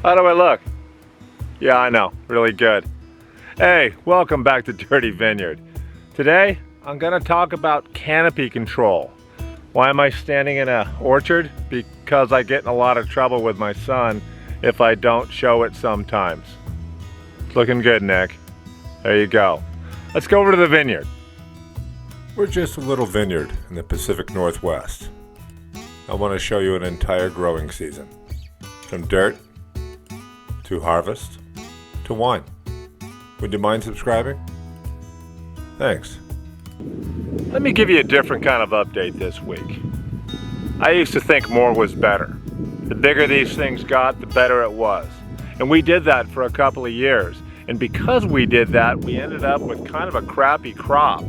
How do I look? Yeah, I know, really good. Hey, welcome back to Dirty Vineyard. Today, I'm gonna talk about canopy control. Why am I standing in an orchard? Because I get in a lot of trouble with my son if I don't show it sometimes. It's looking good, Nick. There you go. Let's go over to the vineyard. We're just a little vineyard in the Pacific Northwest. I want to show you an entire growing season. From dirt, to harvest, to wine. Would you mind subscribing? Thanks. Let me give you a different kind of update this week. I used to think more was better. The bigger these things got, the better it was. And we did that for a couple of years. And because we did that, we ended up with kind of a crappy crop.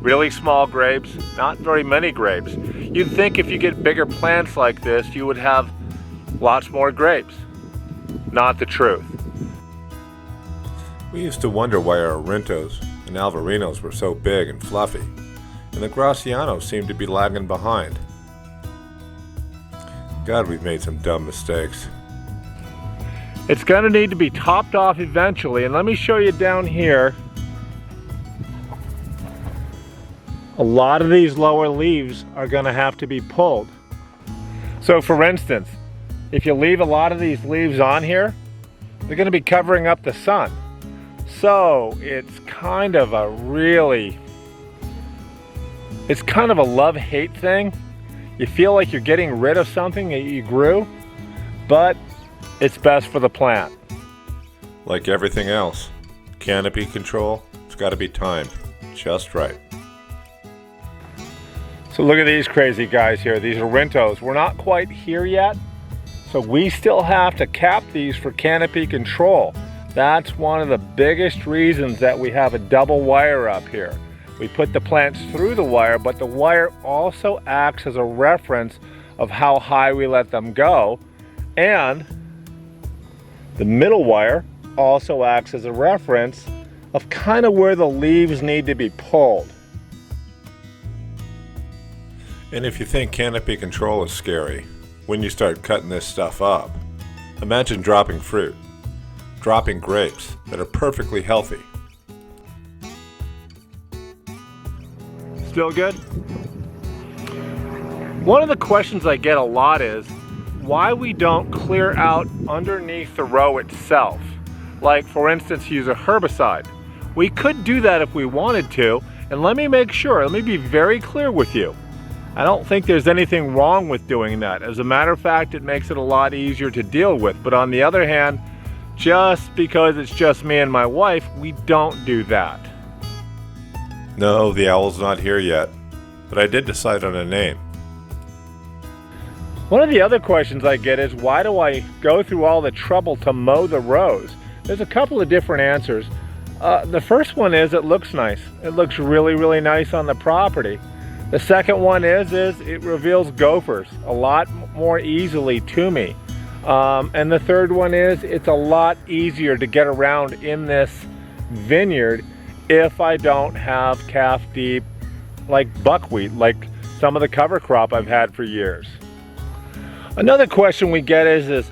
Really small grapes, not very many grapes. You'd think if you get bigger plants like this, you would have lots more grapes. Not the truth. We used to wonder why our Arintos and Albarinos were so big and fluffy, and the Gracianos seemed to be lagging behind. God, we've made some dumb mistakes. It's going to need to be topped off eventually, and let me show you down here. A lot of these lower leaves are going to have to be pulled. So for instance, if you leave a lot of these leaves on here, they're going to be covering up the sun. So it's kind of a love-hate thing. You feel like you're getting rid of something that you grew, but it's best for the plant. Like everything else, canopy control, it's got to be timed just right. So look at these crazy guys here, these Arintos. We're not quite here yet, so we still have to cap these for canopy control. That's one of the biggest reasons that we have a double wire up here. We put the plants through the wire, but the wire also acts as a reference of how high we let them go, and the middle wire also acts as a reference of kind of where the leaves need to be pulled. And if you think canopy control is scary, when you start cutting this stuff up, imagine dropping fruit. Dropping grapes that are perfectly healthy. Still good? One of the questions I get a lot is why we don't clear out underneath the row itself. Like for instance, use a herbicide. We could do that if we wanted to, and let me be very clear with you. I don't think there's anything wrong with doing that. As a matter of fact, it makes it a lot easier to deal with. But on the other hand, just because it's just me and my wife, we don't do that. No, the owl's not here yet, but I did decide on a name. One of the other questions I get is, why do I go through all the trouble to mow the rows? There's a couple of different answers. The first one is it looks nice. It looks really, really nice on the property. The second one is it reveals gophers a lot more easily to me. And the third one is it's a lot easier to get around in this vineyard if I don't have calf deep like buckwheat, like some of the cover crop I've had for years. Another question we get is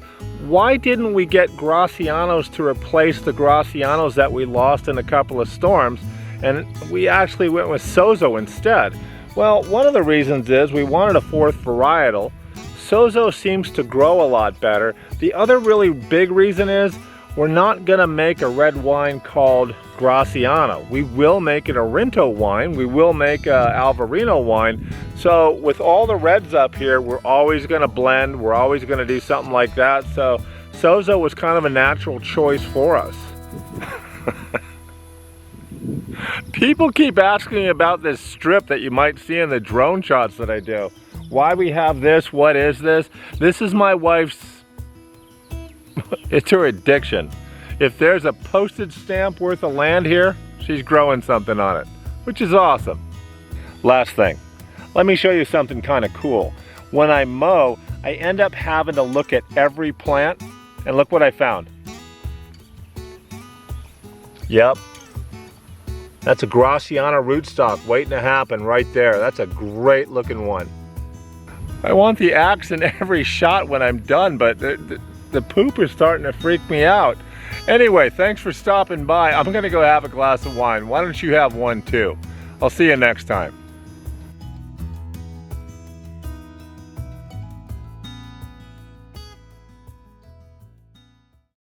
why didn't we get Gracianos to replace the Gracianos that we lost in a couple of storms, and we actually went with Sozo instead? Well, one of the reasons is we wanted a fourth varietal. Sozo seems to grow a lot better. The other really big reason is we're not going to make a red wine called Graciano. We will make an Arinto wine. We will make a Albarino wine. So with all the reds up here, we're always going to blend. We're always going to do something like that. So Sozo was kind of a natural choice for us. People keep asking me about this strip that you might see in the drone shots that I do. Why we have this, what is this? This is my wife's, it's her addiction. If there's a postage stamp worth of land here, she's growing something on it, which is awesome. Last thing, let me show you something kind of cool. When I mow, I end up having to look at every plant, and look what I found. Yep. That's a Graciano rootstock waiting to happen right there. That's a great looking one. I want the axe in every shot when I'm done, but the poop is starting to freak me out. Anyway, thanks for stopping by. I'm gonna go have a glass of wine. Why don't you have one too? I'll see you next time.